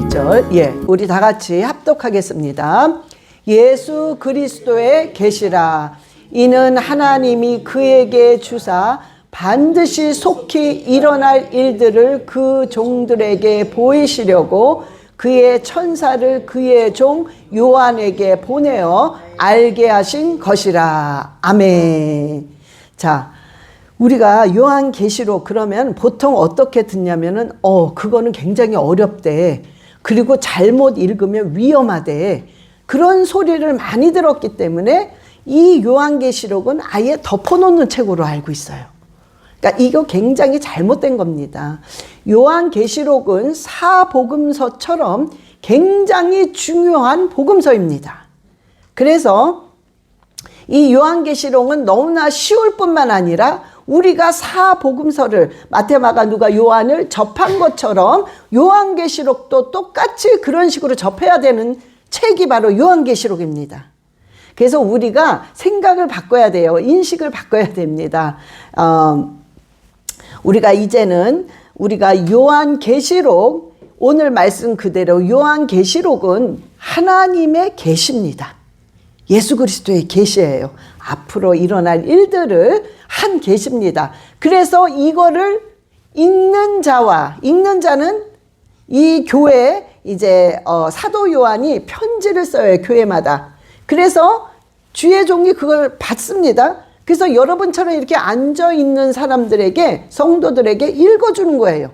1절. 예, 우리 다 같이 합독하겠습니다. 예수 그리스도의 계시라. 이는 하나님이 그에게 주사 반드시 속히 일어날 일들을 그 종들에게 보이시려고 그의 천사를 그의 종 요한에게 보내어 알게 하신 것이라. 아멘. 자, 우리가 요한계시록 그러면 보통 어떻게 듣냐면은 그거는 굉장히 어렵대. 그리고 잘못 읽으면 위험하대. 그런 소리를 많이 들었기 때문에 이 요한계시록은 아예 덮어놓는 책으로 알고 있어요. 그러니까 이거 굉장히 잘못된 겁니다. 요한계시록은 사복음서처럼 굉장히 중요한 복음서입니다. 그래서 이 요한계시록은 너무나 쉬울 뿐만 아니라 우리가 사복음서를 마태, 마가, 누가, 요한을 접한 것처럼 요한계시록도 똑같이 그런 식으로 접해야 되는 책이 바로 요한계시록입니다. 그래서 우리가 생각을 바꿔야 돼요. 인식을 바꿔야 됩니다. 우리가 이제는 우리가 요한계시록, 오늘 말씀 그대로 요한계시록은 하나님의 계시입니다. 예수 그리스도의 계시예요. 앞으로 일어날 일들을 한 계시입니다. 그래서 이거를 읽는 자는 이 교회 이제 사도 요한이 편지를 써요. 교회마다. 그래서 주의 종이 그걸 받습니다. 그래서 여러분처럼 이렇게 앉아 있는 사람들에게, 성도들에게 읽어주는 거예요.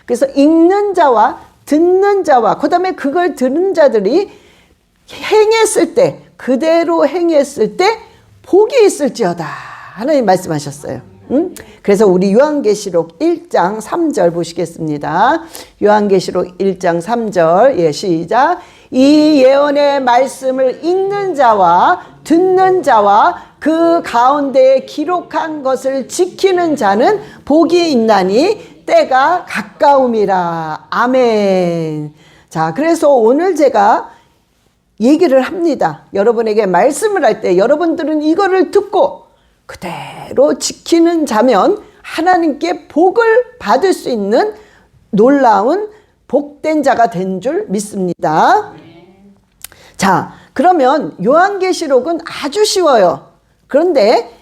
그래서 읽는 자와 듣는 자와 그 다음에 그걸 들은 자들이 행했을 때, 그대로 행했을 때 복이 있을지어다 하나님 말씀하셨어요. 그래서 우리 요한계시록 1장 3절 보시겠습니다. 요한계시록 1장 3절. 예, 시작. 이 예언의 말씀을 읽는 자와 듣는 자와 그 가운데 기록한 것을 지키는 자는 복이 있나니 때가 가까움이라. 아멘. 자, 그래서 오늘 제가 얘기를 합니다. 여러분에게 말씀을 할 때 여러분들은 이거를 듣고 그대로 지키는 자면 하나님께 복을 받을 수 있는 놀라운 복된 자가 된 줄 믿습니다. 자, 그러면 요한계시록은 아주 쉬워요. 그런데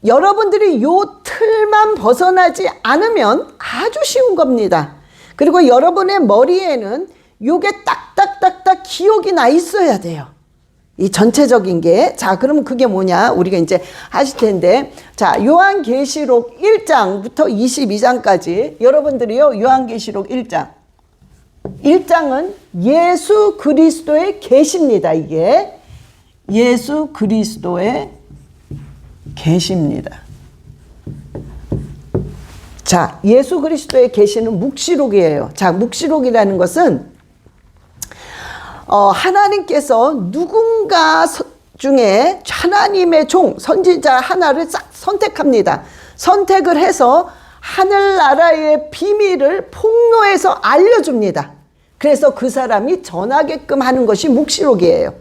여러분들이 요 틀만 벗어나지 않으면 아주 쉬운 겁니다. 그리고 여러분의 머리에는 요게 딱딱딱딱 기억이 나 있어야 돼요. 이 전체적인 게. 자, 그럼 그게 뭐냐? 우리가 이제 하실 텐데. 자, 요한계시록 1장부터 22장까지 여러분들이요, 요한계시록 1장. 1장은 예수 그리스도의 계시입니다. 이게 예수 그리스도의 계시입니다. 자, 예수 그리스도의 계시는 묵시록이에요. 자, 묵시록이라는 것은 하나님께서 누군가 중에 하나님의 종, 선지자 하나를 싹 선택합니다. 선택을 해서 하늘나라의 비밀을 폭로해서 알려줍니다. 그래서 그 사람이 전하게끔 하는 것이 묵시록이에요.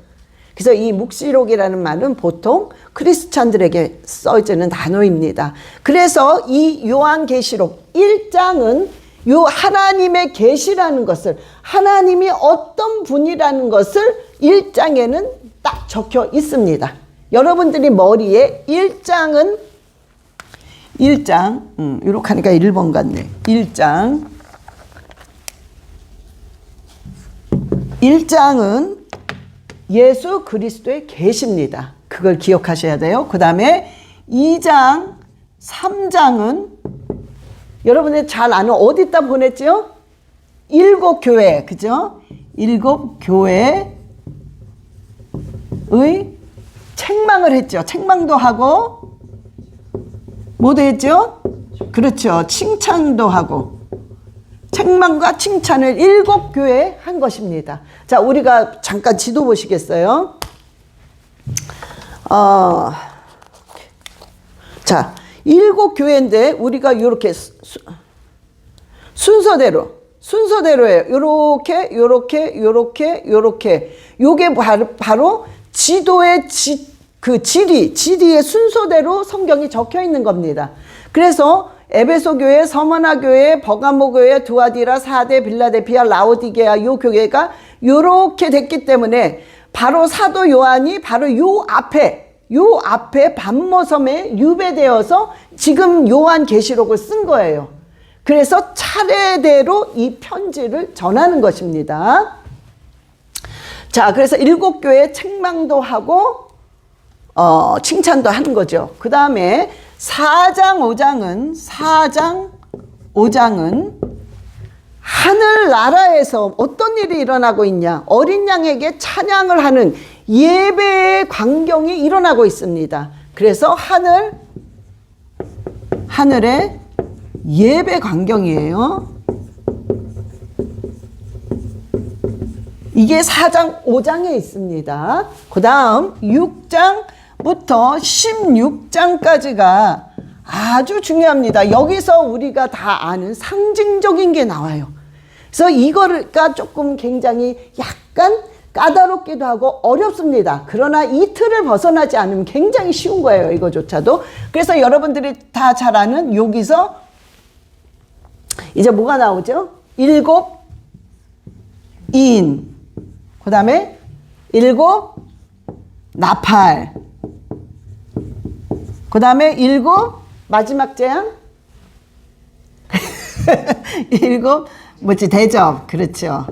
그래서 이 묵시록이라는 말은 보통 크리스찬들에게 써지는 단어입니다. 그래서 이 요한계시록 1장은 요 하나님의 계시라는 것을, 하나님이 어떤 분이라는 것을 1장에는 딱 적혀 있습니다. 여러분들이 머리에 1장, 이렇게 하니까 1번 같네. 1장은 예수 그리스도의 계시입니다. 그걸 기억하셔야 돼요. 그 다음에 2장, 3장은 여러분들 잘 아는 어디다 보냈죠? 7교회, 그죠? 7교회의 책망을 했죠. 책망도 하고 뭐도 했죠? 그렇죠. 칭찬도 하고. 책망과 칭찬을 7교회에 한 것입니다. 자, 우리가 잠깐 지도 보시겠어요? 자, 7교회인데 우리가 이렇게 순서대로예요. 요렇게. 요게 바로 지도의 지리의 순서대로 성경이 적혀 있는 겁니다. 그래서 에베소 교회, 서머나 교회, 버가모 교회, 두아디라, 사대, 빌라델피아, 라오디게아 요 교회가 요렇게 됐기 때문에 바로 사도 요한이 바로 요 앞에 반모섬에 유배되어서 지금 요한 계시록을 쓴 거예요. 그래서 차례대로 이 편지를 전하는 것입니다. 자, 그래서 7교회 책망도 하고 칭찬도 하는 거죠. 그 다음에 4장 5장은 하늘나라에서 어떤 일이 일어나고 있냐. 어린 양에게 찬양을 하는 예배의 광경이 일어나고 있습니다. 그래서 하늘의 예배 광경이에요. 이게 4장 5장에 있습니다. 그 다음 6장부터 16장까지가 아주 중요합니다. 여기서 우리가 다 아는 상징적인 게 나와요. 그래서 이거가 조금 굉장히 약간 까다롭기도 하고 어렵습니다. 그러나 이 틀을 벗어나지 않으면 굉장히 쉬운 거예요. 이거조차도. 그래서 여러분들이 다 잘 아는 여기서 이제 뭐가 나오죠? 7인, 그 다음에 7 나팔, 그 다음에 7 마지막 재앙 7 대접. 그렇죠.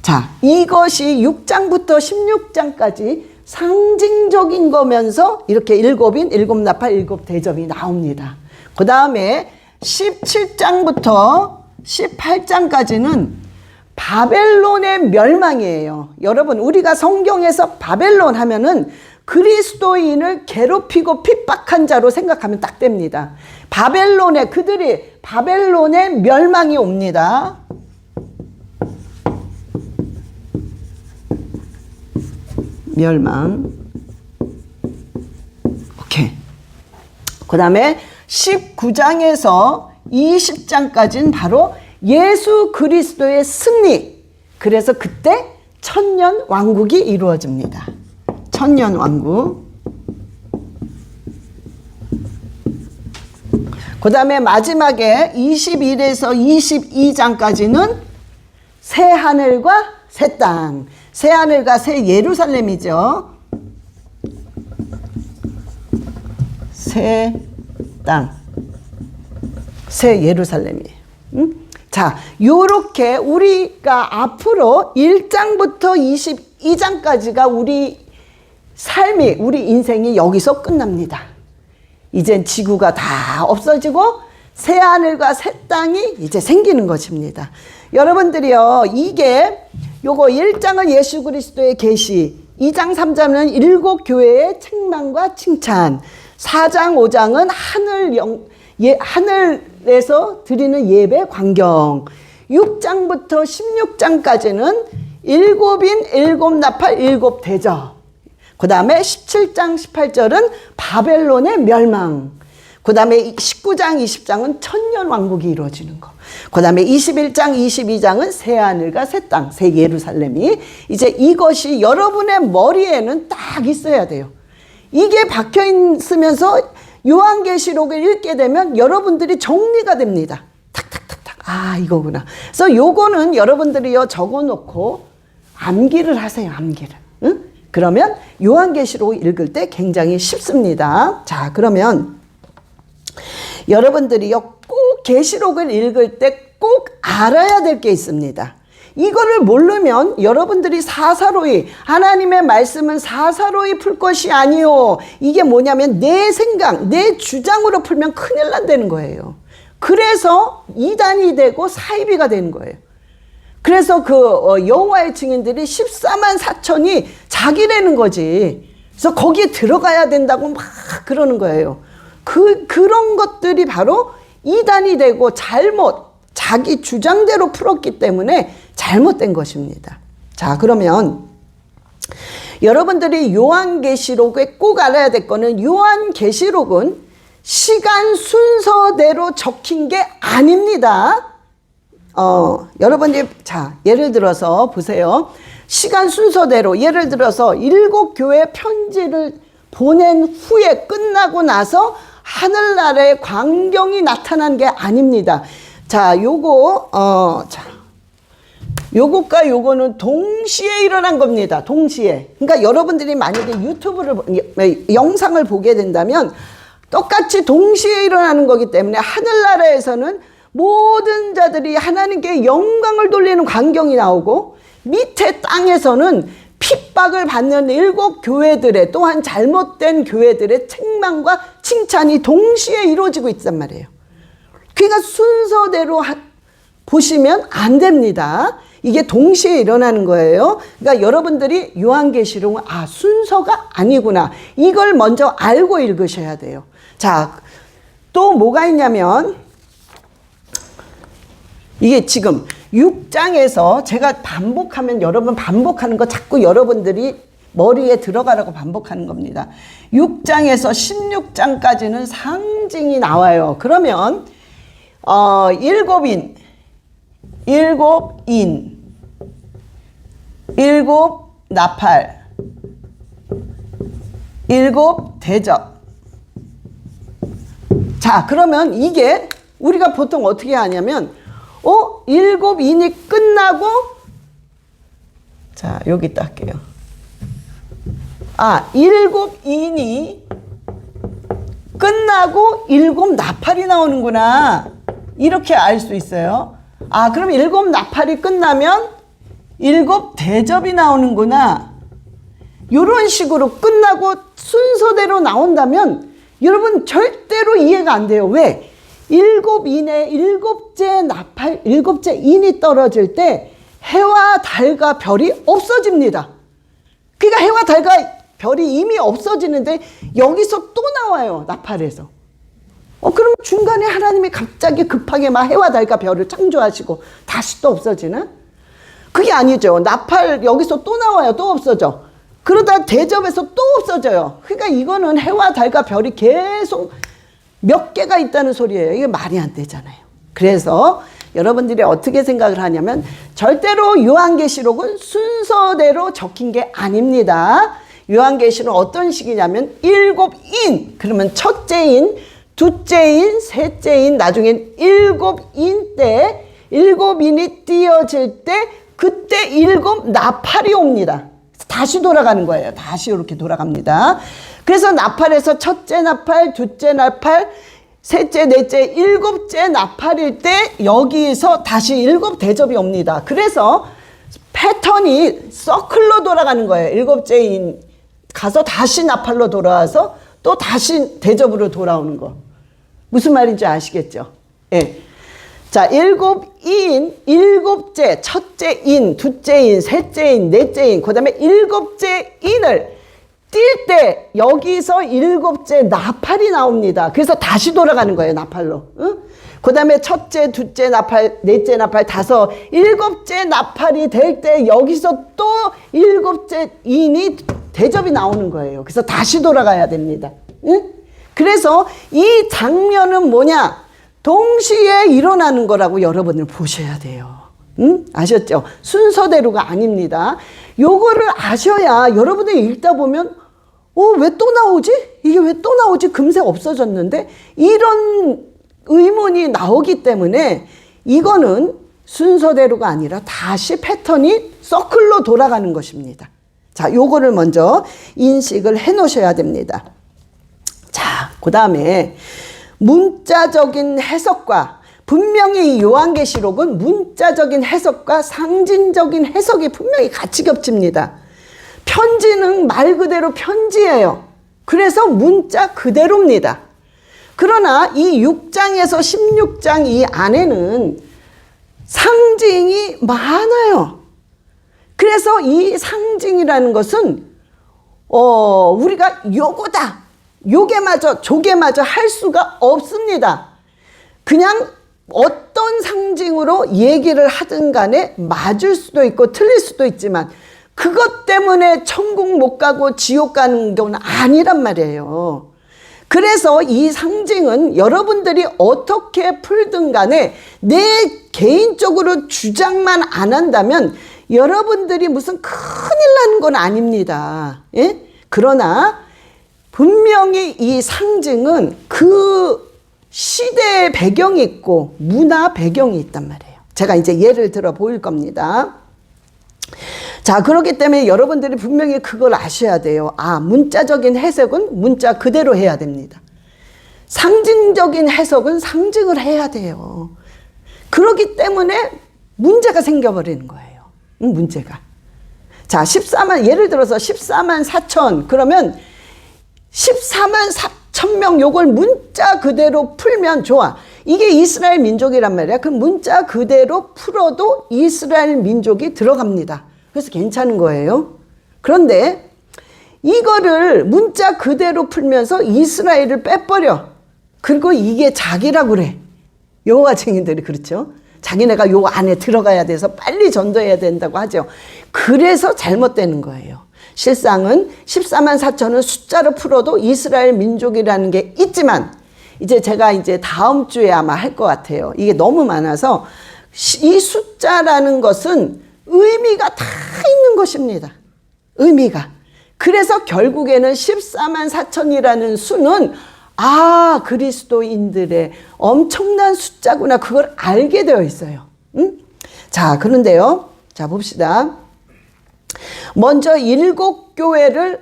자, 이것이 6장부터 16장까지 상징적인 거면서 이렇게 7인, 7 나팔, 7 대접이 나옵니다. 그 다음에 17장부터 18장까지는 바벨론의 멸망이에요. 여러분, 우리가 성경에서 바벨론 하면은 그리스도인을 괴롭히고 핍박한 자로 생각하면 딱 됩니다. 그들이 바벨론의 멸망이 옵니다. 멸망. 오케이. 그 다음에 19장에서 20장까지는 바로 예수 그리스도의 승리. 그래서 그때 천년 왕국이 이루어집니다. 천년 왕국. 그 다음에 마지막에 21에서 22장까지는 새 하늘과 새 땅. 새 하늘과 새 예루살렘이죠. 새 땅. 새 예루살렘이에요. 자, 요렇게 우리가 앞으로 1장부터 22장까지가 우리 삶이, 우리 인생이 여기서 끝납니다. 이젠 지구가 다 없어지고 새 하늘과 새 땅이 이제 생기는 것입니다. 여러분들이요, 요거 1장은 예수 그리스도의 계시, 2장 3장은 7교회의 책망과 칭찬, 4장 5장은 하늘에서 드리는 예배 광경, 6장부터 16장까지는 7인, 7 나팔, 7 대접. 그 다음에 17장, 18절은 바벨론의 멸망. 그 다음에 19장, 20장은 천년 왕국이 이루어지는 거. 그 다음에 21장, 22장은 새 하늘과 새 땅, 새 예루살렘이. 이제 이것이 여러분의 머리에는 딱 있어야 돼요. 이게 박혀 있으면서 요한계시록을 읽게 되면 여러분들이 정리가 됩니다. 탁탁탁탁. 아, 이거구나. 그래서 요거는 여러분들이요, 적어놓고 암기를 하세요. 암기를. 응? 그러면 요한계시록 읽을 때 굉장히 쉽습니다. 자, 그러면 여러분들이요, 꼭 계시록을 읽을 때 꼭 알아야 될 게 있습니다. 이거를 모르면 여러분들이 사사로이, 하나님의 말씀은 사사로이 풀 것이 아니요. 이게 뭐냐면 내 생각, 내 주장으로 풀면 큰일 난다는 거예요. 그래서 이단이 되고 사이비가 되는 거예요. 그래서 여호와의 증인들이 14만 4천이 자기라는 거지. 그래서 거기에 들어가야 된다고 막 그러는 거예요. 그런 것들이 바로 이단이 되고 자기 주장대로 풀었기 때문에 잘못된 것입니다. 자, 그러면 여러분들이 요한계시록에 꼭 알아야 될 거는, 요한계시록은 시간 순서대로 적힌 게 아닙니다. 여러분이, 자, 예를 들어서 보세요. 시간 순서대로, 예를 들어서 7교회 편지를 보낸 후에 끝나고 나서 하늘나라의 광경이 나타난 게 아닙니다. 자, 요것과 요거는 동시에 일어난 겁니다. 동시에. 그러니까 여러분들이 만약에 영상을 보게 된다면 똑같이 동시에 일어나는 거기 때문에 하늘나라에서는 모든 자들이 하나님께 영광을 돌리는 광경이 나오고, 밑에 땅에서는 핍박을 받는 7 교회들의, 또한 잘못된 교회들의 책망과 칭찬이 동시에 이루어지고 있단 말이에요. 그러니까 순서대로 보시면 안 됩니다. 이게 동시에 일어나는 거예요. 그러니까 여러분들이 요한계시록은 순서가 아니구나, 이걸 먼저 알고 읽으셔야 돼요. 자, 또 뭐가 있냐면, 이게 지금 6장에서 제가 반복하면 여러분 반복하는 거 자꾸 여러분들이 머리에 들어가라고 반복하는 겁니다. 6장에서 16장까지는 상징이 나와요. 그러면 7인, 7 나팔, 7 대접. 자, 그러면 이게 우리가 보통 어떻게 하냐면 7인이 끝나고, 자, 여기 딸게요. 7인이 끝나고 7 나팔이 나오는구나, 이렇게 알 수 있어요. 그럼 7 나팔이 끝나면 7 대접이 나오는구나, 이런 식으로 끝나고 순서대로 나온다면 여러분 절대로 이해가 안 돼요. 왜? 7인의 7째 나팔, 7째 인이 떨어질 때 해와 달과 별이 없어집니다. 그러니까 해와 달과 별이 이미 없어지는데 여기서 또 나와요, 나팔에서. 그럼 중간에 하나님이 갑자기 급하게 막 해와 달과 별을 창조하시고 다시 또 없어지나? 그게 아니죠. 나팔 여기서 또 나와요, 또 없어져. 그러다 대접에서 또 없어져요. 그러니까 이거는 해와 달과 별이 계속 몇 개가 있다는 소리예요. 이게 말이 안 되잖아요. 그래서 여러분들이 어떻게 생각을 하냐면, 절대로 요한계시록은 순서대로 적힌 게 아닙니다. 요한계시록은 어떤 식이냐면 7인, 그러면 첫째 인, 둘째 인, 셋째 인, 나중엔 7인 때 7인이 띄어질 때 그때 7 나팔이 옵니다. 다시 돌아가는 거예요. 다시 이렇게 돌아갑니다. 그래서 나팔에서 첫째 나팔, 둘째 나팔, 셋째, 넷째, 7째 나팔일 때 여기서 다시 7 대접이 옵니다. 그래서 패턴이 서클로 돌아가는 거예요. 7째인 가서 다시 나팔로 돌아와서 또 다시 대접으로 돌아오는 거. 무슨 말인지 아시겠죠? 예. 자, 7인, 7째, 첫째 인, 둘째 인, 셋째 인, 넷째 인, 그 다음에 7째 인을 뛸 때 여기서 7째 나팔이 나옵니다. 그래서 다시 돌아가는 거예요, 나팔로. 응? 그 다음에 첫째, 둘째 나팔, 넷째 나팔, 7째 나팔이 될 때 여기서 또 7째 인이 대접이 나오는 거예요. 그래서 다시 돌아가야 됩니다. 응? 그래서 이 장면은 뭐냐? 동시에 일어나는 거라고 여러분들 보셔야 돼요. 응? 아셨죠? 순서대로가 아닙니다. 요거를 아셔야 여러분들이 읽다 보면 왜 또 나오지? 이게 왜 또 나오지? 금세 없어졌는데? 이런 의문이 나오기 때문에 이거는 순서대로가 아니라 다시 패턴이 서클로 돌아가는 것입니다. 자, 요거를 먼저 인식을 해 놓으셔야 됩니다. 자, 그 다음에 문자적인 해석과, 분명히 이 요한계시록은 문자적인 해석과 상징적인 해석이 분명히 같이 겹칩니다. 편지는 말 그대로 편지예요. 그래서 문자 그대로입니다. 그러나 이 6장에서 16장 이 안에는 상징이 많아요. 그래서 이 상징이라는 것은 우리가 요거다, 요게마저 저게마저 할 수가 없습니다. 그냥 어떤 상징으로 얘기를 하든 간에 맞을 수도 있고 틀릴 수도 있지만 그것 때문에 천국 못 가고 지옥 가는 경우는 아니란 말이에요. 그래서 이 상징은 여러분들이 어떻게 풀든 간에 내 개인적으로 주장만 안 한다면 여러분들이 무슨 큰일 나는 건 아닙니다. 예? 그러나 분명히 이 상징은 그 시대의 배경이 있고 문화 배경이 있단 말이에요. 제가 이제 예를 들어 보일 겁니다. 자, 그렇기 때문에 여러분들이 분명히 그걸 아셔야 돼요. 아, 문자적인 해석은 문자 그대로 해야 됩니다. 상징적인 해석은 상징을 해야 돼요. 그렇기 때문에 문제가 생겨버리는 거예요. 문제가. 자, 14만, 예를 들어서 14만 4천, 그러면 14만 4천 명 요걸 문자 그대로 풀면 좋아. 이게 이스라엘 민족이란 말이야. 그 문자 그대로 풀어도 이스라엘 민족이 들어갑니다. 그래서 괜찮은 거예요. 그런데 이거를 문자 그대로 풀면서 이스라엘을 빼버려. 그리고 이게 자기라고 그래. 여호와 증인들이 그렇죠. 자기네가 요 안에 들어가야 돼서 빨리 전도해야 된다고 하죠. 그래서 잘못되는 거예요. 실상은 14만 4천은 숫자로 풀어도 이스라엘 민족이라는 게 있지만, 이제 제가 이제 다음 주에 아마 할 것 같아요. 이게 너무 많아서 이 숫자라는 것은 의미가 다 있는 것입니다. 의미가. 그래서 결국에는 14만 4천이라는 수는 아, 그리스도인들의 엄청난 숫자구나. 그걸 알게 되어 있어요. 응? 자, 그런데요. 자, 봅시다. 먼저 7교회를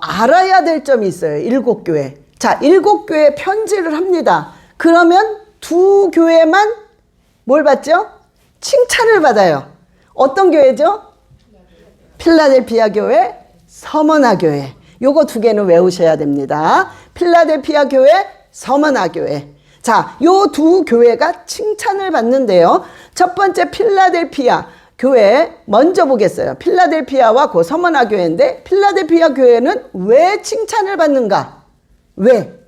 알아야 될 점이 있어요. 7교회. 자, 7교회 편지를 합니다. 그러면 2교회만 뭘 받죠? 칭찬을 받아요. 어떤 교회죠? 필라델피아 교회, 서머나 교회. 요거 2개는 외우셔야 됩니다. 필라델피아 교회, 서머나 교회. 자, 요 2교회가 칭찬을 받는데요. 첫 번째 필라델피아 교회 먼저 보겠어요. 필라델피아와 그 서머나 교회인데, 필라델피아 교회는 왜 칭찬을 받는가? 왜?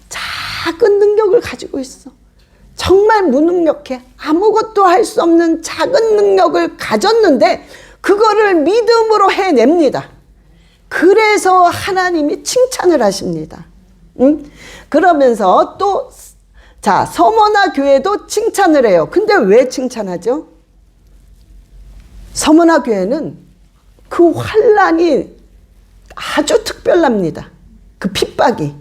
작은 능력을 가지고 있어. 정말 무능력해. 아무것도 할 수 없는 작은 능력을 가졌는데 그거를 믿음으로 해냅니다. 그래서 하나님이 칭찬을 하십니다. 응? 그러면서 또, 자, 서머나 교회도 칭찬을 해요. 근데 왜 칭찬하죠? 서머나 교회는 그 환난이 아주 특별합니다. 그 핍박이.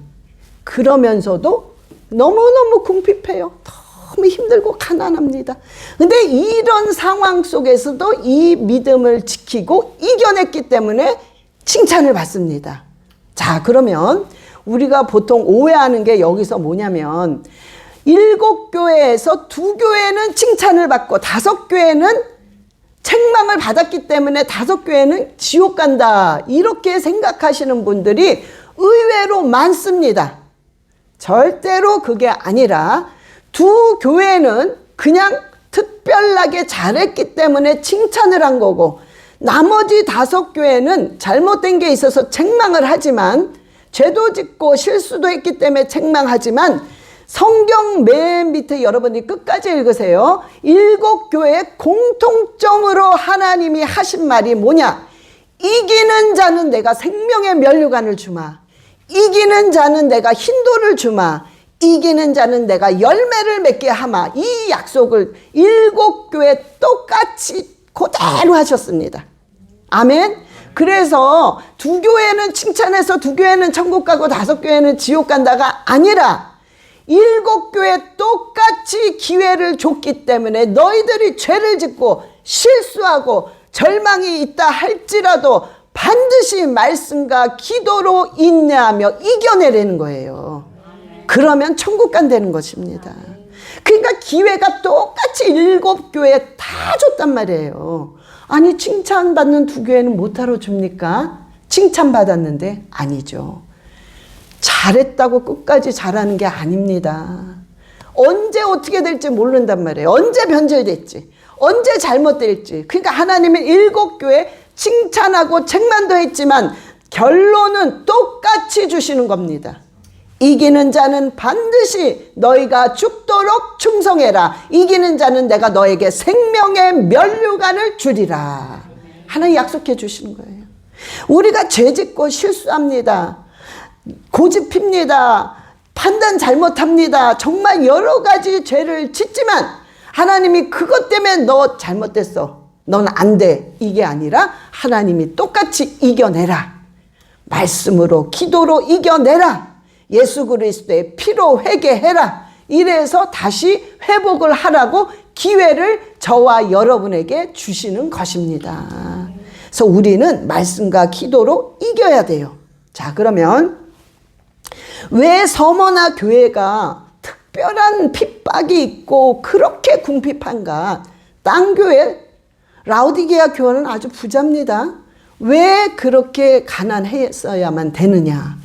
그러면서도 너무너무 궁핍해요. 너무 힘들고 가난합니다. 근데 이런 상황 속에서도 이 믿음을 지키고 이겨냈기 때문에 칭찬을 받습니다. 자, 그러면 우리가 보통 오해하는 게 여기서 뭐냐면 7교회에서 2교회는 칭찬을 받고 5교회는 책망을 받았기 때문에 5교회는 지옥 간다. 이렇게 생각하시는 분들이 의외로 많습니다. 절대로 그게 아니라 2교회는 그냥 특별하게 잘했기 때문에 칭찬을 한 거고, 나머지 5교회는 잘못된 게 있어서 책망을 하지만, 죄도 짓고 실수도 했기 때문에 책망하지만, 성경 맨 밑에 여러분이 끝까지 읽으세요. 7교회의 공통점으로 하나님이 하신 말이 뭐냐? 이기는 자는 내가 생명의 면류관을 주마. 이기는 자는 내가 흰돌을 주마. 이기는 자는 내가 열매를 맺게 하마. 이 약속을 7교회 똑같이 그대로 하셨습니다. 아멘. 그래서 2교회는 칭찬해서 2교회는 천국 가고 5교회는 지옥 간다가 아니라 7교회 똑같이 기회를 줬기 때문에 너희들이 죄를 짓고 실수하고 절망이 있다 할지라도 반드시 말씀과 기도로 인내하며 이겨내라는 거예요. 그러면 천국 간다는 것입니다. 그러니까 기회가 똑같이 7교회에 다 줬단 말이에요. 아니, 칭찬받는 2교회는 못하러 줍니까? 칭찬받았는데 아니죠. 잘했다고 끝까지 잘하는 게 아닙니다. 언제 어떻게 될지 모른단 말이에요. 언제 변절될지, 언제 잘못될지. 그러니까 하나님은 7교회 칭찬하고 책망도 했지만 결론은 똑같이 주시는 겁니다. 이기는 자는 반드시 너희가 죽도록 충성해라. 이기는 자는 내가 너에게 생명의 면류관을 주리라. 하나님 약속해 주시는 거예요. 우리가 죄짓고 실수합니다. 고집핍니다. 판단 잘못합니다. 정말 여러 가지 죄를 짓지만 하나님이 그것 때문에 너 잘못됐어. 넌 안 돼. 이게 아니라 하나님이 똑같이 이겨내라. 말씀으로 기도로 이겨내라. 예수 그리스도의 피로 회개해라. 이래서 다시 회복을 하라고 기회를 저와 여러분에게 주시는 것입니다. 그래서 우리는 말씀과 기도로 이겨야 돼요. 자, 그러면 왜 서머나 교회가 특별한 핍박이 있고 그렇게 궁핍한가? 딴 교회, 라오디게아 교회는 아주 부자입니다. 왜 그렇게 가난했어야만 되느냐?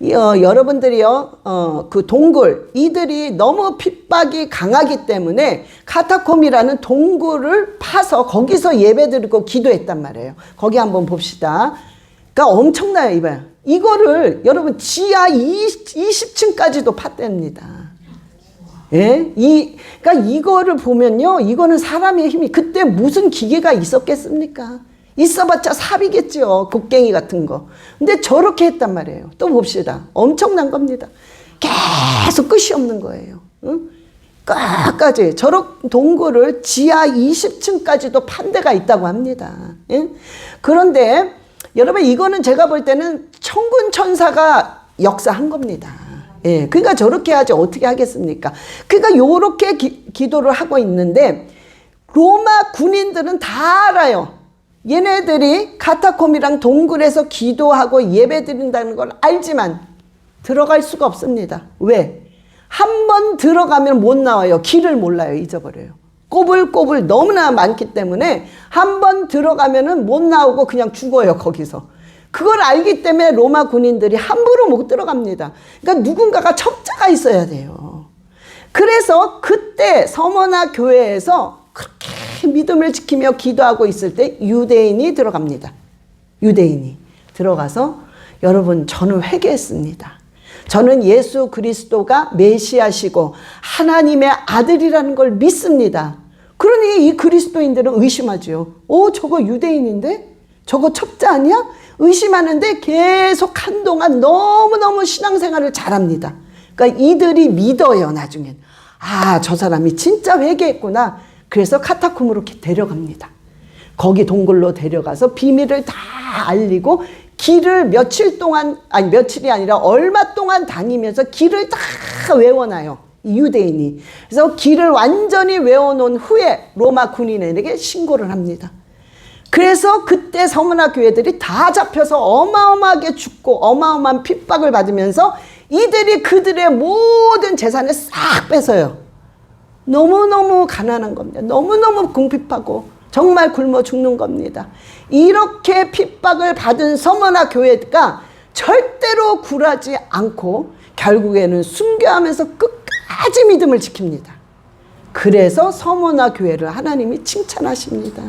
여러분들이요, 그 동굴, 이들이 너무 핍박이 강하기 때문에 카타콤이라는 동굴을 파서 거기서 예배드리고 기도했단 말이에요. 거기 한번 봅시다. 그러니까 엄청나요, 이봐요. 이거를 여러분 지하 20층까지도 팠답니다. 예? 그러니까 이거를 보면요, 이거는 사람의 힘이, 그때 무슨 기계가 있었겠습니까? 있어봤자 삽이겠죠. 곡괭이 같은 거. 근데 저렇게 했단 말이에요. 또 봅시다. 엄청난 겁니다. 계속 끝이 없는 거예요. 응? 끝까지. 저런 동굴을 지하 20층까지도 판 데가 있다고 합니다. 예? 그런데 여러분, 이거는 제가 볼 때는 천군 천사가 역사한 겁니다. 예, 그러니까 저렇게 하지 어떻게 하겠습니까? 그러니까 요렇게 기도를 하고 있는데 로마 군인들은 다 알아요. 얘네들이 카타콤이랑 동굴에서 기도하고 예배드린다는 걸 알지만 들어갈 수가 없습니다. 왜? 한 번 들어가면 못 나와요. 길을 몰라요. 잊어버려요. 꼬불꼬불 너무나 많기 때문에 한 번 들어가면은 못 나오고 그냥 죽어요. 거기서. 그걸 알기 때문에 로마 군인들이 함부로 못 들어갑니다. 그러니까 누군가가 첩자가 있어야 돼요. 그래서 그때 서머나 교회에서 그렇게 믿음을 지키며 기도하고 있을 때 유대인이 들어갑니다. 유대인이 들어가서 여러분, 저는 회개했습니다. 저는 예수 그리스도가 메시아시고 하나님의 아들이라는 걸 믿습니다. 그러니 이 그리스도인들은 의심하죠. 저거 유대인인데? 저거 첩자 아니야? 의심하는데 계속 한동안 너무너무 신앙생활을 잘합니다. 그러니까 이들이 믿어요, 나중엔. 아, 저 사람이 진짜 회개했구나. 그래서 카타콤으로 데려갑니다. 거기 동굴로 데려가서 비밀을 다 알리고 길을 며칠 동안, 아니 며칠이 아니라 얼마 동안 다니면서 길을 다 외워놔요. 이 유대인이. 그래서 길을 완전히 외워놓은 후에 로마 군인에게 신고를 합니다. 그래서 그때 서머나 교회들이 다 잡혀서 어마어마하게 죽고 어마어마한 핍박을 받으면서 이들이 그들의 모든 재산을 싹 뺏어요. 너무너무 가난한 겁니다. 너무너무 궁핍하고 정말 굶어 죽는 겁니다. 이렇게 핍박을 받은 서머나 교회가 절대로 굴하지 않고 결국에는 순교하면서 끝까지 믿음을 지킵니다. 그래서 서머나 교회를 하나님이 칭찬하십니다.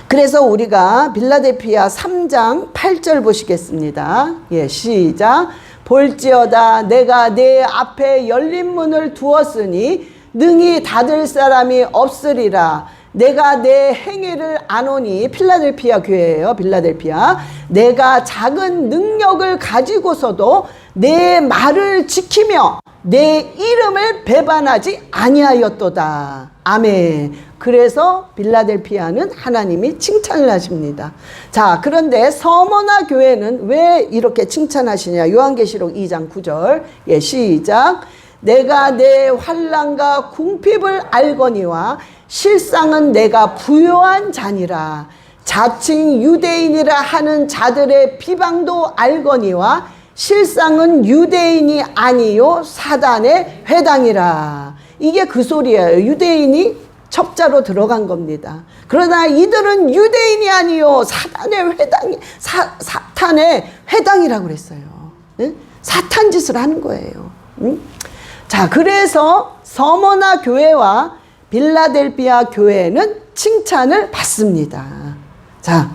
그래서 우리가 빌라델피아 3장 8절 보시겠습니다. 예, 시작. 볼지어다 내가 내 앞에 열린 문을 두었으니 능히 닫을 사람이 없으리라. 내가 내 행위를 아노니, 필라델피아 교회예요. 필라델피아. 내가 작은 능력을 가지고서도 내 말을 지키며 내 이름을 배반하지 아니하였도다. 아멘. 그래서 빌라델피아는 하나님이 칭찬을 하십니다. 자, 그런데 서머나 교회는 왜 이렇게 칭찬하시냐? 요한계시록 2장 9절. 예, 시작. 내가 내 환난과 궁핍을 알거니와 실상은 내가 부요한 자니라. 자칭 유대인이라 하는 자들의 비방도 알거니와 실상은 유대인이 아니요 사단의 회당이라. 이게 그 소리예요. 유대인이 첩자로 들어간 겁니다. 그러나 이들은 유대인이 아니요 사단의 회당이 사탄의 회당이라고 그랬어요. 응? 사탄 짓을 하는 거예요. 응? 자, 그래서 서머나 교회와 빌라델피아 교회는 칭찬을 받습니다. 자,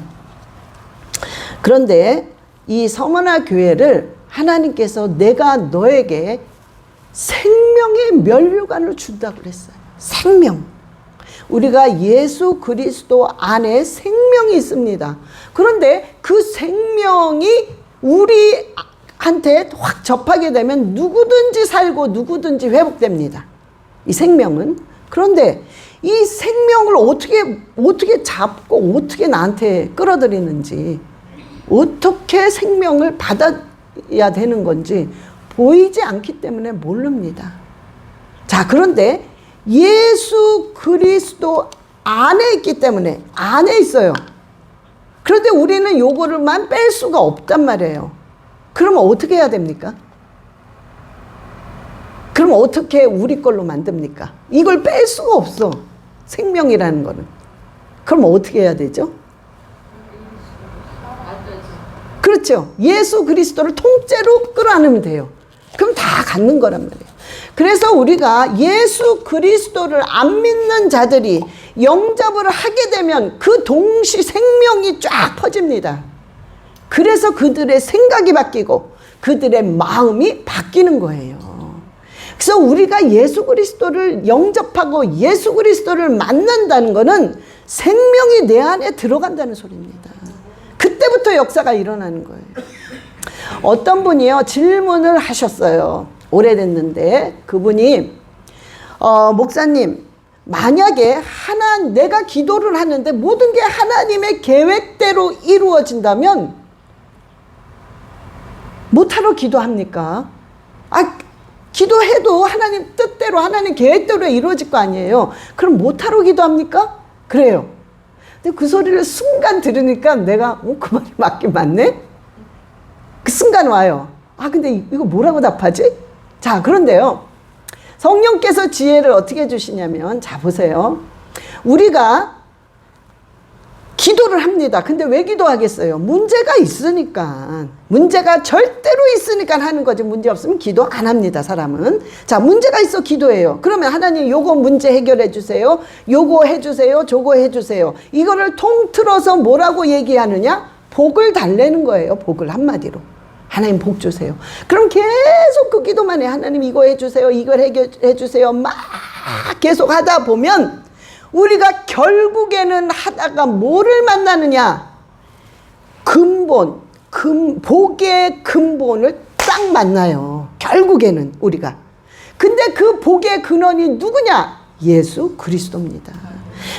그런데 이 서머나 교회를 하나님께서 내가 너에게 생명의 면류관을 준다고 그랬어요. 생명. 우리가 예수 그리스도 안에 생명이 있습니다. 그런데 그 생명이 우리한테 확 접하게 되면 누구든지 살고 누구든지 회복됩니다. 이 생명은. 그런데 이 생명을 어떻게 잡고 어떻게 나한테 끌어들이는지 어떻게 생명을 받아야 되는 건지 보이지 않기 때문에 모릅니다. 자, 그런데 예수 그리스도 안에 있기 때문에, 안에 있어요. 그런데 우리는 요거를만 뺄 수가 없단 말이에요. 그러면 어떻게 해야 됩니까? 그럼 어떻게 우리 걸로 만듭니까? 이걸 뺄 수가 없어. 생명이라는 거는. 그럼 어떻게 해야 되죠? 그렇죠. 예수 그리스도를 통째로 끌어안으면 돼요. 그럼 다 갖는 거란 말이에요. 그래서 우리가 예수 그리스도를 안 믿는 자들이 영접을 하게 되면 그 동시 생명이 쫙 퍼집니다. 그래서 그들의 생각이 바뀌고 그들의 마음이 바뀌는 거예요. 그래서 우리가 예수 그리스도를 영접하고 예수 그리스도를 만난다는 것은 생명이 내 안에 들어간다는 소리입니다. 그때부터 역사가 일어나는 거예요. 어떤 분이요, 질문을 하셨어요. 오래됐는데 그분이 목사님, 만약에 내가 기도를 하는데 모든 게 하나님의 계획대로 이루어진다면 못하러 기도합니까? 기도해도 하나님 뜻대로 하나님 계획대로 이루어질 거 아니에요. 그럼 못하러 기도합니까? 그래요. 근데 그 소리를 순간 들으니까 내가 그 말이 맞긴 맞네? 그 순간 와요. 근데 이거 뭐라고 답하지? 자, 그런데요, 성령께서 지혜를 어떻게 주시냐면, 자, 보세요. 우리가 기도를 합니다. 근데 왜 기도하겠어요? 문제가 있으니까. 문제가 절대로 있으니까 하는 거지. 문제 없으면 기도 안 합니다, 사람은. 자, 문제가 있어 기도해요. 그러면 하나님 요거 문제 해결해 주세요. 요거 해주세요. 저거 해주세요. 이거를 통틀어서 뭐라고 얘기하느냐? 복을 달래는 거예요. 복을 한마디로. 하나님 복 주세요. 그럼 계속 그 기도만 해. 하나님 이거 해주세요. 이걸 해결해 주세요. 막 계속 하다 보면 우리가 결국에는 하다가 뭐를 만나느냐? 복의 근본을 딱 만나요. 결국에는 우리가. 근데 그 복의 근원이 누구냐? 예수 그리스도입니다.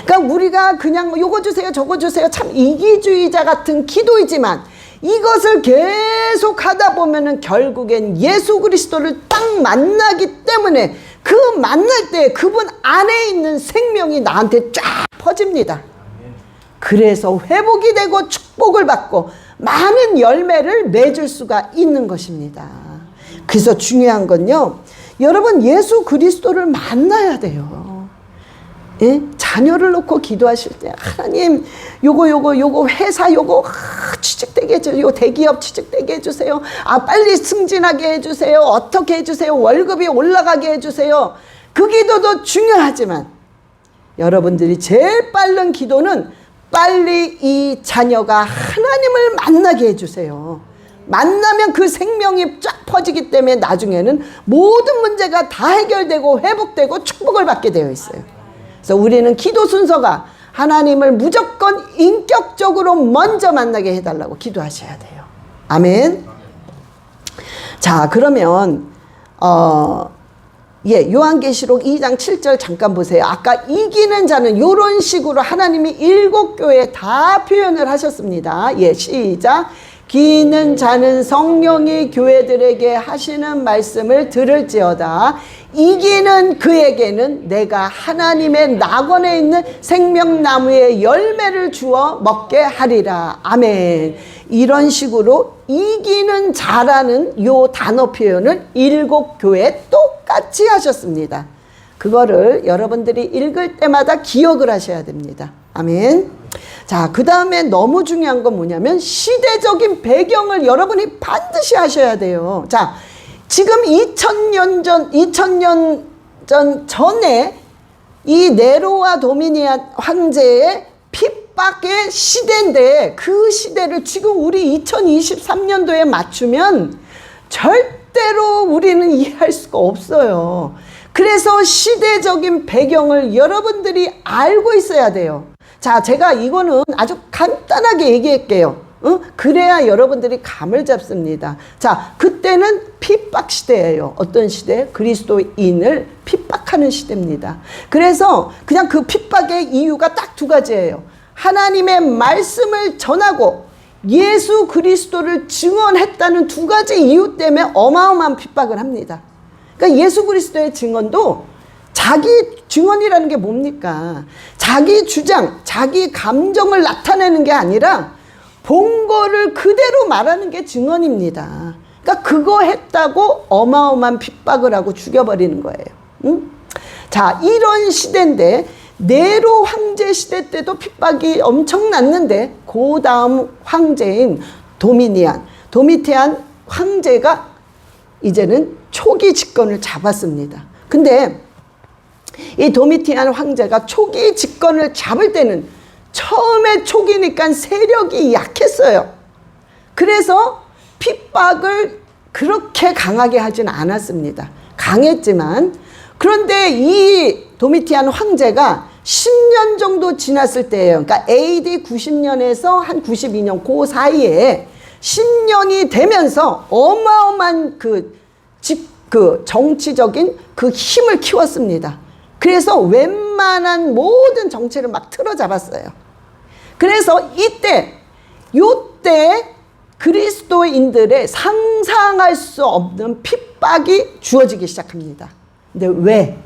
그러니까 우리가 그냥 요거 주세요, 저거 주세요. 참 이기주의자 같은 기도이지만 이것을 계속 하다 보면은 결국엔 예수 그리스도를 딱 만나기 때문에 그 만날 때 그분 안에 있는 생명이 나한테 쫙 퍼집니다. 그래서 회복이 되고 축복을 받고 많은 열매를 맺을 수가 있는 것입니다. 그래서 중요한 건요, 여러분 예수 그리스도를 만나야 돼요. 예? 자녀를 놓고 기도하실 때 하나님 요거 회사 요거 취직되게 해주세요. 대기업 취직되게 해주세요. 빨리 승진하게 해주세요. 어떻게 해주세요. 월급이 올라가게 해주세요. 그 기도도 중요하지만 여러분들이 제일 빠른 기도는 빨리 이 자녀가 하나님을 만나게 해주세요. 만나면 그 생명이 쫙 퍼지기 때문에 나중에는 모든 문제가 다 해결되고 회복되고 축복을 받게 되어 있어요. 그래서 우리는 기도 순서가 하나님을 무조건 인격적으로 먼저 만나게 해달라고 기도하셔야 돼요. 아멘. 자, 그러면 요한계시록 2장 7절 잠깐 보세요. 아까 이기는 자는 이런 식으로 하나님이 7교회에 다 표현을 하셨습니다. 시작. 이기는 자는 성령이 교회들에게 하시는 말씀을 들을지어다. 이기는 그에게는 내가 하나님의 낙원에 있는 생명나무의 열매를 주어 먹게 하리라. 아멘. 이런 식으로 이기는 자라는 요 단어 표현을 7교회에 똑같이 하셨습니다. 그거를 여러분들이 읽을 때마다 기억을 하셔야 됩니다. 아멘. 자, 그 다음에 너무 중요한 건 뭐냐면 시대적인 배경을 여러분이 반드시 하셔야 돼요. 자, 지금 2000년 전에 이 네로와 도미니안 황제의 핍박의 시대인데 그 시대를 지금 우리 2023년도에 맞추면 절대로 우리는 이해할 수가 없어요. 그래서 시대적인 배경을 여러분들이 알고 있어야 돼요. 자, 제가 이거는 아주 간단하게 얘기할게요. 그래야 여러분들이 감을 잡습니다. 자, 그때는 핍박 시대예요. 어떤 시대? 그리스도인을 핍박하는 시대입니다. 그래서 그냥 그 핍박의 이유가 딱 두 가지예요. 하나님의 말씀을 전하고 예수 그리스도를 증언했다는 두 가지 이유 때문에 어마어마한 핍박을 합니다. 그러니까 예수 그리스도의 증언도 자기 증언이라는 게 뭡니까? 자기 주장, 자기 감정을 나타내는 게 아니라 본 거를 그대로 말하는 게 증언입니다. 그러니까 그거 했다고 어마어마한 핍박을 하고 죽여버리는 거예요. 응? 자, 이런 시대인데 네로 황제 시대 때도 핍박이 엄청났는데 그 다음 황제인 도미티안 황제가 이제는 초기 집권을 잡았습니다. 근데 이 도미티안 황제가 초기 집권을 잡을 때는 처음에 초기니까 세력이 약했어요. 그래서 핍박을 그렇게 강하게 하진 않았습니다. 강했지만 그런데 이 도미티안 황제가 10년 정도 지났을 때예요. 그러니까 AD 90년에서 한 92년 그 사이에 10년이 되면서 어마어마한 그 정치적인 그 힘을 키웠습니다. 그래서 웬만한 모든 정치를 막 틀어잡았어요. 그래서 요때 그리스도인들의 상상할 수 없는 핍박이 주어지기 시작합니다. 근데 왜?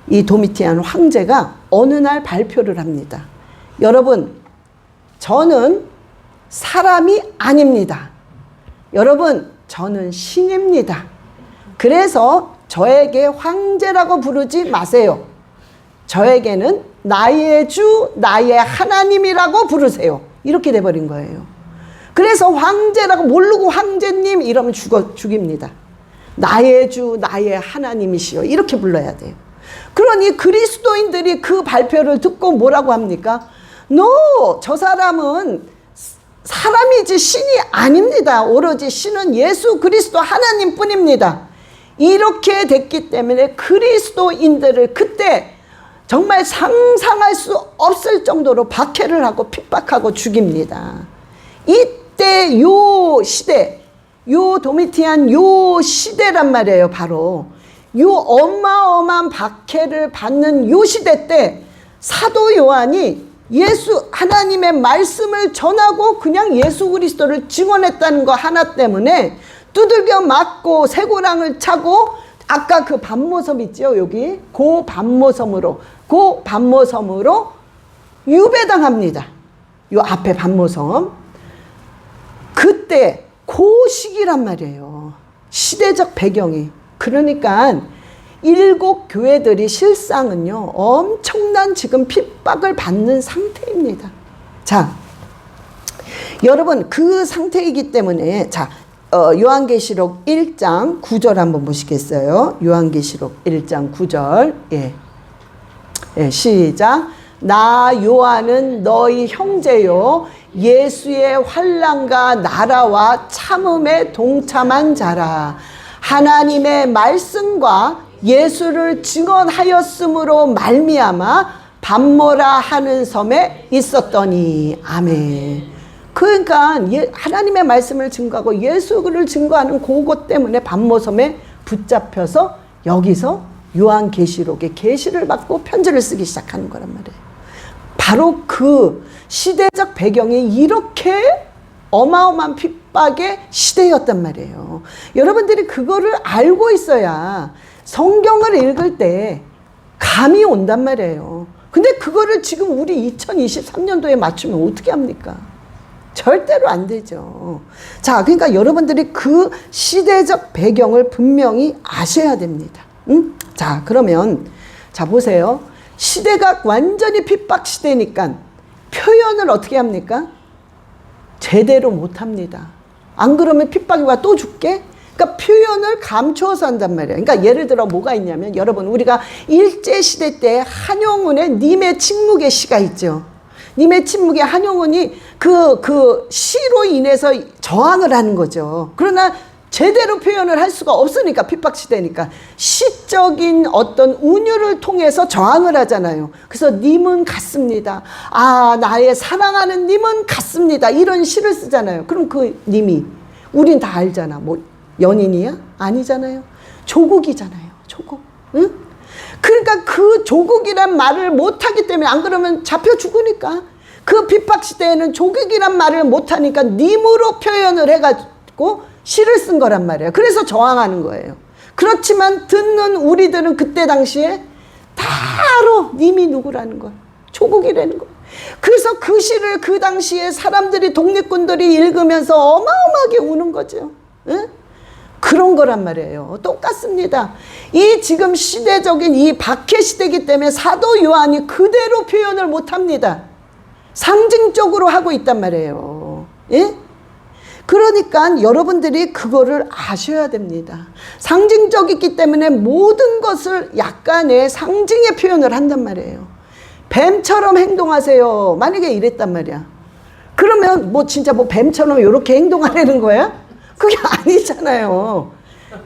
이 도미티안 황제가 어느 날 발표를 합니다. 여러분, 저는 사람이 아닙니다. 여러분, 저는 신입니다. 그래서 저에게 황제라고 부르지 마세요. 저에게는 나의 주, 나의 하나님이라고 부르세요. 이렇게 돼버린 거예요. 그래서 황제라고 모르고 황제님 이러면 죽입니다. 나의 주, 나의 하나님이시여. 이렇게 불러야 돼요. 그러니 그리스도인들이 그 발표를 듣고 뭐라고 합니까? No! 저 사람은 사람이지 신이 아닙니다. 오로지 신은 예수 그리스도 하나님 뿐입니다. 이렇게 됐기 때문에 그리스도인들을 그때 정말 상상할 수 없을 정도로 박해를 하고 핍박하고 죽입니다. 이때 요 시대, 요 도미티안 요 시대란 말이에요. 바로 요 어마어마한 박해를 받는 요 시대 때 사도 요한이 예수 하나님의 말씀을 전하고 그냥 예수 그리스도를 증언했다는 거 하나 때문에 두들겨 맞고 쇠고랑을 차고 아까 그 반모섬 있죠, 여기 그 반모섬으로 유배당합니다. 요 앞에 반모섬. 그때 그 시기란 말이에요. 시대적 배경이. 그러니까 7 교회들이 실상은요 엄청난 지금 핍박을 받는 상태입니다. 자, 여러분 그 상태이기 때문에 자 요한계시록 1장 9절 한번 보시겠어요? 요한계시록 1장 9절. 예, 시작. 나 요한은 너희 형제요 예수의 환난과 나라와 참음에 동참한 자라. 하나님의 말씀과 예수를 증언하였으므로 말미암아 반모라 하는 섬에 있었더니. 아멘. 그러니까 하나님의 말씀을 증거하고 예수를 증거하는 그것 때문에 반모섬에 붙잡혀서 여기서 요한계시록의 계시를 받고 편지를 쓰기 시작하는 거란 말이에요. 바로 그 시대적 배경이 이렇게 어마어마한 핍박의 시대였단 말이에요. 여러분들이 그거를 알고 있어야 성경을 읽을 때 감이 온단 말이에요. 근데 그거를 지금 우리 2023년도에 맞추면 어떻게 합니까? 절대로 안 되죠. 자, 그러니까 여러분들이 그 시대적 배경을 분명히 아셔야 됩니다. 응? 자, 그러면 자 보세요. 시대가 완전히 핍박 시대니까 표현을 어떻게 합니까? 제대로 못합니다. 안 그러면 핍박이 와 또 줄게? 그러니까 표현을 감추어서 한단 말이에요. 그러니까 예를 들어 뭐가 있냐면 여러분 우리가 일제시대 때 한용운의 님의 침묵의 시가 있죠. 님의 침묵의 한용운이 그 시로 인해서 저항을 하는 거죠. 그러나 제대로 표현을 할 수가 없으니까 핍박시대니까 시적인 어떤 운율을 통해서 저항을 하잖아요. 그래서 님은 같습니다. 아, 나의 사랑하는 님은 같습니다. 이런 시를 쓰잖아요. 그럼 그 님이 우린 다 알잖아. 뭐 연인이야? 아니잖아요. 조국이잖아요. 조국. 응? 그러니까 그 조국이란 말을 못하기 때문에 안 그러면 잡혀 죽으니까. 그 핍박시대에는 조국이란 말을 못하니까 님으로 표현을 해가지고 시를 쓴 거란 말이에요. 그래서 저항하는 거예요. 그렇지만 듣는 우리들은 그때 당시에 바로 님이 누구라는 거예요. 조국이라는 거예요. 그래서 그 시를 그 당시에 사람들이, 독립군들이 읽으면서 어마어마하게 우는 거죠. 응? 그런 거란 말이에요. 똑같습니다. 이 지금 시대적인 이 박해 시대이기 때문에 사도 요한이 그대로 표현을 못합니다. 상징적으로 하고 있단 말이에요. 예? 그러니까 여러분들이 그거를 아셔야 됩니다. 상징적이기 때문에 모든 것을 약간의 상징의 표현을 한단 말이에요. 뱀처럼 행동하세요. 만약에 이랬단 말이야. 그러면 뭐 진짜 뭐 뱀처럼 이렇게 행동하려는 거야? 그게 아니잖아요.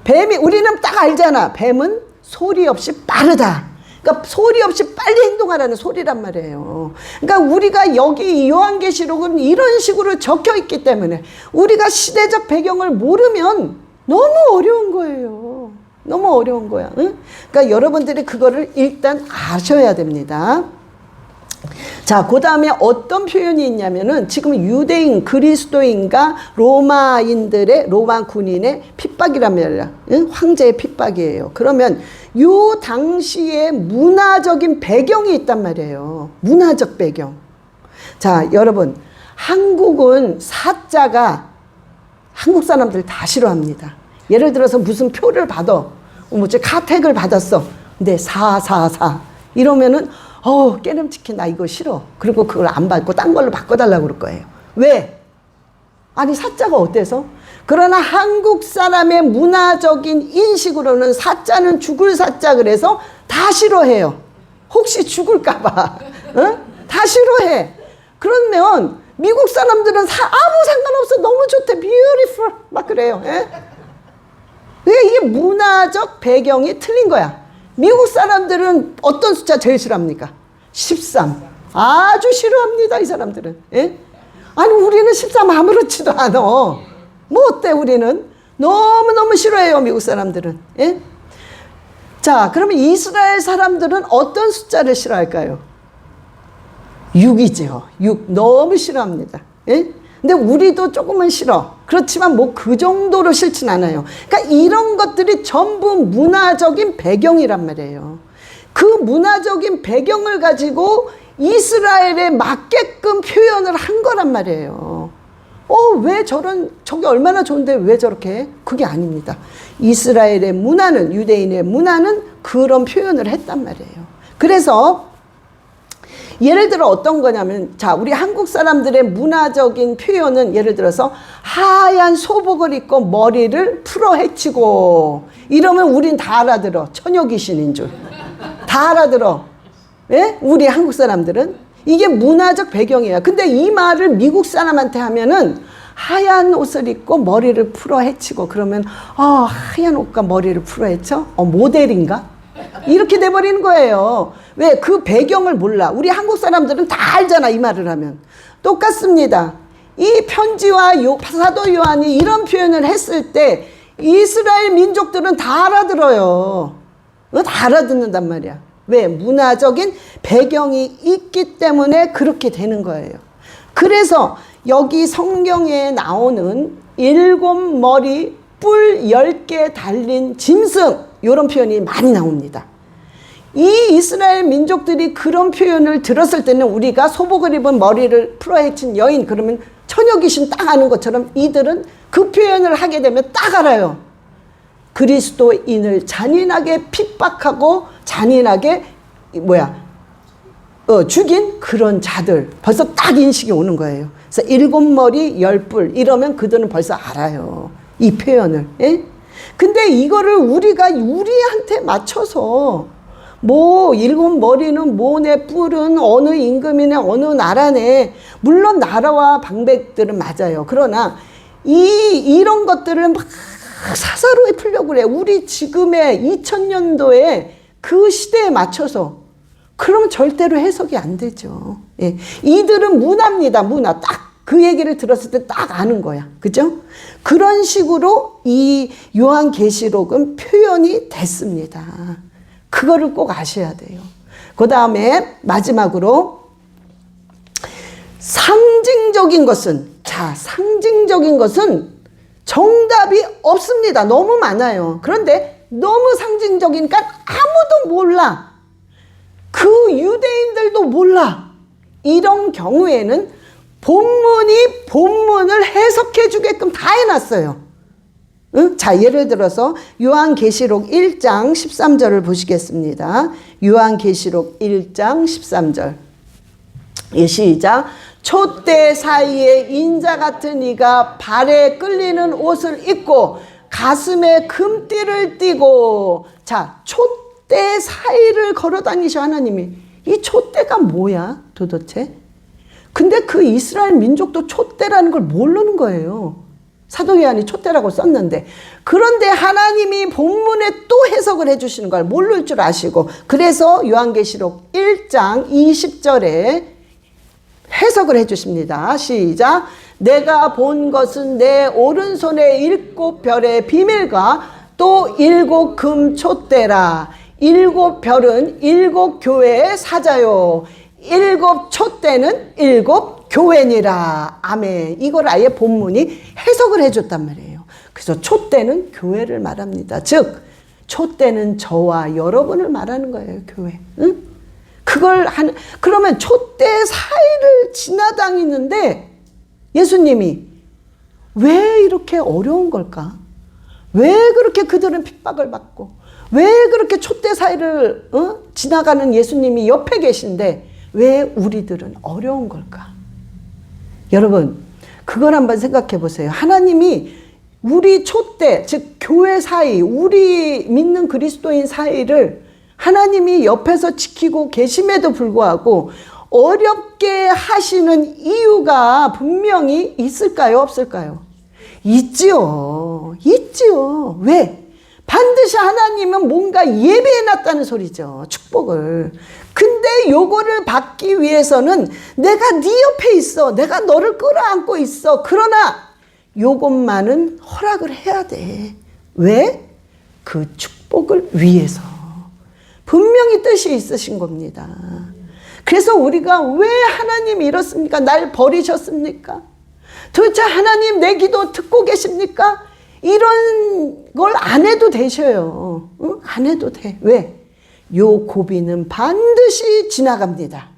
뱀이, 우리는 딱 알잖아. 뱀은 소리 없이 빠르다. 그러니까 소리 없이 빨리 행동하라는 소리란 말이에요. 그러니까 우리가 여기 요한계시록은 이런 식으로 적혀 있기 때문에 우리가 시대적 배경을 모르면 너무 어려운 거예요. 너무 어려운 거야. 응? 그러니까 여러분들이 그거를 일단 아셔야 됩니다. 자, 그 다음에 어떤 표현이 있냐면은 지금 유대인, 그리스도인과 로마인들의, 로마 군인의 핍박이란 말이야. 응? 황제의 핍박이에요. 그러면 요 당시에 문화적인 배경이 있단 말이에요. 문화적 배경. 자, 여러분, 한국은 사자가 한국 사람들 다 싫어합니다. 예를 들어서 무슨 표를 받아. 뭐지, 카택을 받았어. 근데 444 이러면은 깨름치킨 나 이거 싫어. 그리고 그걸 안 받고 딴 걸로 바꿔달라고 그럴 거예요. 왜? 아니 사자가 어때서? 그러나 한국 사람의 문화적인 인식으로는 사자는 죽을 사자 그래서 다 싫어해요. 혹시 죽을까 봐. 응? 다 싫어해. 그러면 미국 사람들은 아무 상관없어. 너무 좋대. beautiful. 막 그래요. 예? 이게 문화적 배경이 틀린 거야. 미국 사람들은 어떤 숫자 제일 싫어합니까? 13. 아주 싫어합니다, 이 사람들은. 예? 아니, 우리는 13 아무렇지도 않아. 뭐 어때, 우리는? 너무너무 싫어해요, 미국 사람들은. 예? 자, 그러면 이스라엘 사람들은 어떤 숫자를 싫어할까요? 6이죠. 6. 너무 싫어합니다. 예? 근데 우리도 조금은 싫어. 그렇지만 뭐 그 정도로 싫진 않아요. 그러니까 이런 것들이 전부 문화적인 배경이란 말이에요. 그 문화적인 배경을 가지고 이스라엘에 맞게끔 표현을 한 거란 말이에요. 왜 저게 얼마나 좋은데 왜 저렇게 해? 그게 아닙니다. 이스라엘의 문화는, 유대인의 문화는 그런 표현을 했단 말이에요. 그래서 예를 들어 어떤 거냐면, 자, 우리 한국 사람들의 문화적인 표현은 예를 들어서 하얀 소복을 입고 머리를 풀어 헤치고 이러면 우린 다 알아들어. 처녀 귀신인 줄. 다 알아들어. 예? 우리 한국 사람들은. 이게 문화적 배경이에요. 근데 이 말을 미국 사람한테 하면은 하얀 옷을 입고 머리를 풀어 헤치고 그러면 하얀 옷과 머리를 풀어 헤쳐? 모델인가? 이렇게 돼버리는 거예요. 왜? 그 배경을 몰라. 우리 한국 사람들은 다 알잖아, 이 말을 하면. 똑같습니다. 이 편지와 사도 요한이 이런 표현을 했을 때 이스라엘 민족들은 다 알아들어요. 다 알아듣는단 말이야. 왜? 문화적인 배경이 있기 때문에 그렇게 되는 거예요. 그래서 여기 성경에 나오는 7머리 뿔 10개 달린 짐승, 이런 표현이 많이 나옵니다. 이 이스라엘 민족들이 그런 표현을 들었을 때는 우리가 소복을 입은 머리를 풀어헤친 여인, 그러면 처녀 귀신 딱 아는 것처럼 이들은 그 표현을 하게 되면 딱 알아요. 그리스도인을 잔인하게 핍박하고 잔인하게 죽인 그런 자들, 벌써 딱 인식이 오는 거예요. 그래서 7머리 10뿔 이러면 그들은 벌써 알아요, 이 표현을. 예? 근데 이거를 우리가 우리한테 맞춰서 7머리는 뭐네, 뿔은 어느 임금이네, 어느 나라네. 물론 나라와 방백들은 맞아요. 그러나 이런 것들을 막 사사로이 풀려고 그래. 우리 지금의 2000년도에 그 시대에 맞춰서. 그러면 절대로 해석이 안 되죠. 예. 이들은 문화입니다. 문화. 딱 그 얘기를 들었을 때 딱 아는 거야. 그죠? 그런 식으로 이 요한계시록은 표현이 됐습니다. 그거를 꼭 아셔야 돼요. 그 다음에 마지막으로 상징적인 것은, 자, 상징적인 것은 정답이 없습니다. 너무 많아요. 그런데 너무 상징적이니까 아무도 몰라. 그 유대인들도 몰라. 이런 경우에는 본문이 본문을 해석해 주게끔 다 해놨어요. 응? 자, 예를 들어서 요한계시록 1장 13절을 보시겠습니다. 요한계시록 1장 13절. 시작. 촛대 사이에 인자 같은 이가 발에 끌리는 옷을 입고 가슴에 금띠를 띠고, 자, 촛대 사이를 걸어 다니셔 하나님이. 이 촛대가 뭐야 도대체? 근데 그 이스라엘 민족도 촛대라는 걸 모르는 거예요. 사도 요한이 촛대라고 썼는데, 그런데 하나님이 본문에 또 해석을 해주시는 걸 모를 줄 아시고, 그래서 요한계시록 1장 20절에 해석을 해주십니다. 시작. 내가 본 것은 내 오른손에 7 별의 비밀과 또 7 금 촛대라. 7 별은 7 교회의 사자요, 7 촛대는 7 교회니라. 아멘. 이걸 아예 본문이 해석을 해줬단 말이에요. 그래서 촛대는 교회를 말합니다. 즉 촛대는 저와 여러분을 말하는 거예요. 교회. 응? 그러면 촛대 사이를 지나다니는데 예수님이 왜 이렇게 어려운 걸까? 왜 그렇게 그들은 핍박을 받고, 왜 그렇게 촛대 사이를 지나가는 예수님이 옆에 계신데 왜 우리들은 어려운 걸까? 여러분, 그걸 한번 생각해 보세요. 하나님이 우리 촛대, 즉 교회 사이, 우리 믿는 그리스도인 사이를 하나님이 옆에서 지키고 계심에도 불구하고 어렵게 하시는 이유가 분명히 있을까요? 없을까요? 있지요. 있지요. 왜? 반드시 하나님은 뭔가 예배해놨다는 소리죠. 축복을. 근데 요거를 받기 위해서는 내가 네 옆에 있어. 내가 너를 끌어안고 있어. 그러나 요것만은 허락을 해야 돼. 왜? 그 축복을 위해서. 분명히 뜻이 있으신 겁니다. 그래서 우리가 왜 하나님 이렇습니까? 날 버리셨습니까? 도대체 하나님 내 기도 듣고 계십니까? 이런 걸 안 해도 되셔요. 응? 안 해도 돼. 왜? 요 고비는 반드시 지나갑니다.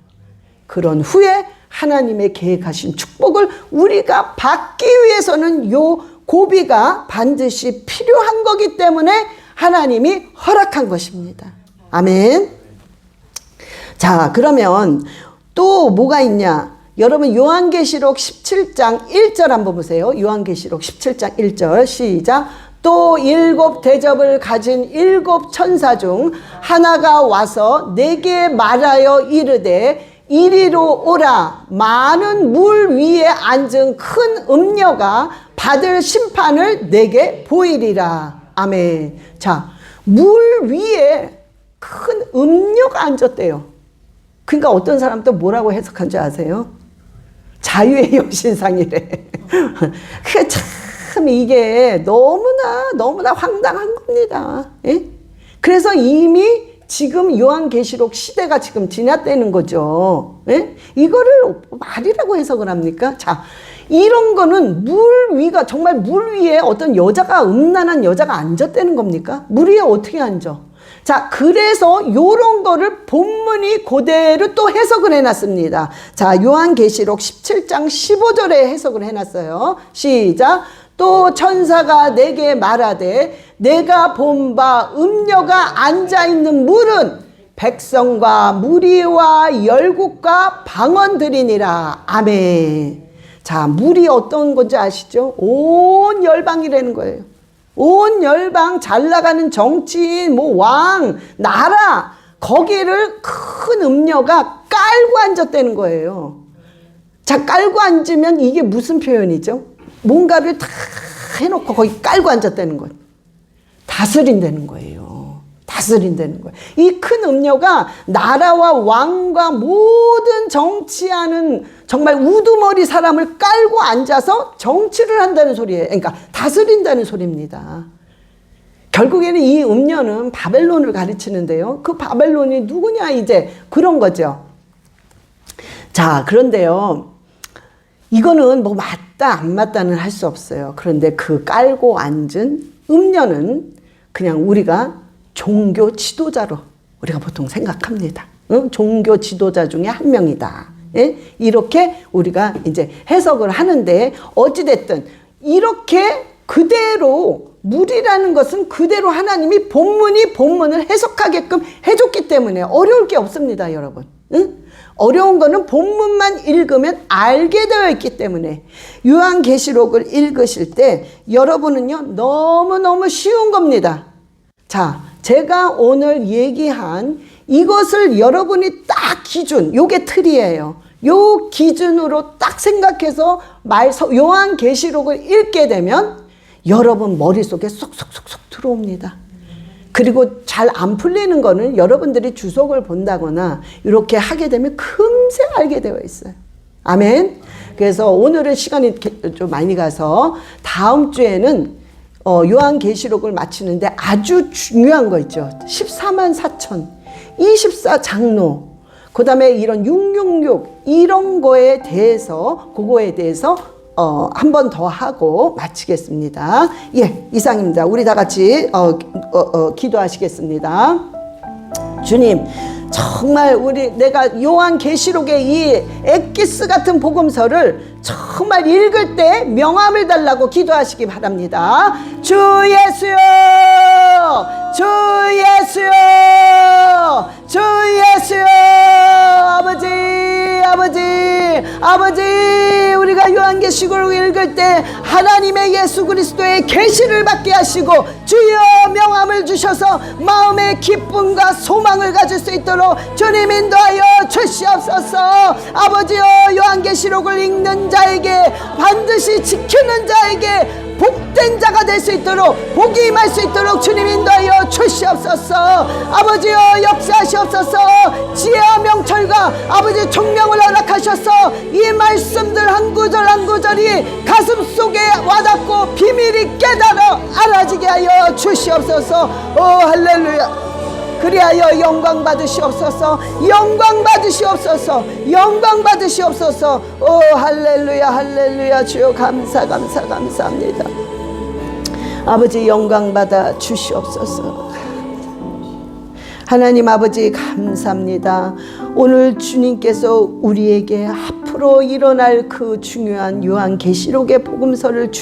그런 후에 하나님의 계획하신 축복을 우리가 받기 위해서는 요 고비가 반드시 필요한 거기 때문에 하나님이 허락한 것입니다. 아멘. 자, 그러면 또 뭐가 있냐? 여러분 요한계시록 17장 1절 한번 보세요. 요한계시록 17장 1절 시작. 또 7 대접을 가진 7 천사 중 하나가 와서 내게 말하여 이르되 이리로 오라. 많은 물 위에 앉은 큰 음녀가 받을 심판을 내게 보이리라. 아멘. 자, 물 위에 큰 음녀가 앉았대요. 그러니까 어떤 사람도 뭐라고 해석한 줄 아세요? 자유의 여신상이래. 그게 참 이게 너무나 황당한 겁니다. 예? 그래서 이미 지금 요한계시록 시대가 지금 지났다는 거죠. 예? 이거를 말이라고 해석을 합니까? 자, 이런 거는 물 위가 정말 물 위에 어떤 여자가 음란한 여자가 앉았다는 겁니까? 물 위에 어떻게 앉아? 자, 그래서 요런 거를 본문이 그대로 또 해석을 해놨습니다. 자, 요한계시록 17장 15절에 해석을 해놨어요. 시작. 또 천사가 내게 말하되 내가 본 바 음녀가 앉아있는 물은 백성과 무리와 열국과 방언들이니라. 아멘. 자, 물이 어떤 건지 아시죠? 온 열방이라는 거예요. 온 열방, 잘 나가는 정치인, 왕, 나라, 거기를 큰 음녀가 깔고 앉았다는 거예요. 자, 깔고 앉으면 이게 무슨 표현이죠? 뭔가를 다 해놓고 거기 깔고 앉았다는 거예요. 다스린다는 거예요. 다스린다는 거예요. 이 큰 음녀가 나라와 왕과 모든 정치하는 정말 우두머리 사람을 깔고 앉아서 정치를 한다는 소리예요. 그러니까 다스린다는 소리입니다. 결국에는 이 음녀는 바벨론을 가르치는데요. 그 바벨론이 누구냐 이제 그런 거죠. 자, 그런데요. 이거는 뭐 맞다 안 맞다는 할 수 없어요. 그런데 그 깔고 앉은 음녀는 그냥 우리가 종교 지도자로 우리가 보통 생각합니다. 종교 지도자 중에 한 명이다. 예? 이렇게 우리가 이제 해석을 하는데, 어찌됐든 이렇게 그대로, 물이라는 것은 그대로 하나님이 본문을 해석하게끔 해줬기 때문에 어려울 게 없습니다, 여러분. 응? 어려운 거는 본문만 읽으면 알게 되어 있기 때문에, 요한계시록을 읽으실 때 여러분은요, 너무너무 쉬운 겁니다. 자, 제가 오늘 얘기한 이것을 여러분이 딱 기준, 요게 틀이에요. 요 기준으로 딱 생각해서 요한계시록을 읽게 되면 여러분 머릿속에 쏙쏙쏙쏙 들어옵니다. 그리고 잘 안 풀리는 거는 여러분들이 주석을 본다거나 이렇게 하게 되면 금세 알게 되어 있어요. 아멘. 그래서 오늘은 시간이 좀 많이 가서 다음 주에는 요한계시록을 마치는데 아주 중요한 거 있죠. 14만 4천, 24장로, 그 다음에 이런 666 이런 거에 대해서, 그거에 대해서 한 번 더 하고 마치겠습니다. 예, 이상입니다. 우리 다 같이 기도하시겠습니다. 주님, 정말 내가 요한계시록의 이 엑기스 같은 복음서를 정말 읽을 때 명함을 달라고 기도하시기 바랍니다. 주 예수여, 주 예수여, 주 예수여. 아버지, 우리가 요한계시록을 읽을 때 하나님의 예수 그리스도의 계시를 받게 하시고 주여 명함을 주셔서 마음의 기쁨과 소망을 가질 수 있도록 주님 인도하여 주시옵소서. 아버지여, 요한계시록을 읽는 자에게, 반드시 지키는 자에게 복된 자가 될 수 있도록, 복이 임할 수 있도록 주님 인도하여 주시옵소서. 아버지여, 역사하시옵소서. 지혜와 명철과 아버지 총명을 허락하셔서 이 말씀들 한 구절 한 구절이 가슴 속에 와닿고 비밀이 깨달아 알아지게 하여 주시옵소서. 오 할렐루야. 그리하여 영광 받으시옵소서. 영광 받으시옵소서. 영광 받으시옵소서. 오 할렐루야, 할렐루야. 주여 감사합니다. 아버지 영광 받아 주시옵소서. 하나님 아버지 감사합니다. 오늘 주님께서 우리에게 앞으로 일어날 그 중요한 요한계시록의 복음서를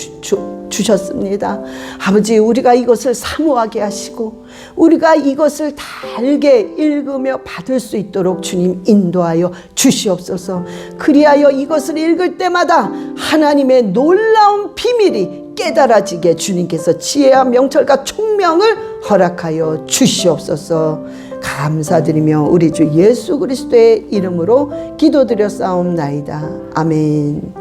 주셨습니다. 아버지, 우리가 이것을 사모하게 하시고 우리가 이것을 달게 읽으며 받을 수 있도록 주님 인도하여 주시옵소서. 그리하여 이것을 읽을 때마다 하나님의 놀라운 비밀이 깨달아지게 주님께서 지혜와 명철과 총명을 허락하여 주시옵소서. 감사드리며 우리 주 예수 그리스도의 이름으로 기도드려 싸움나이다. 아멘.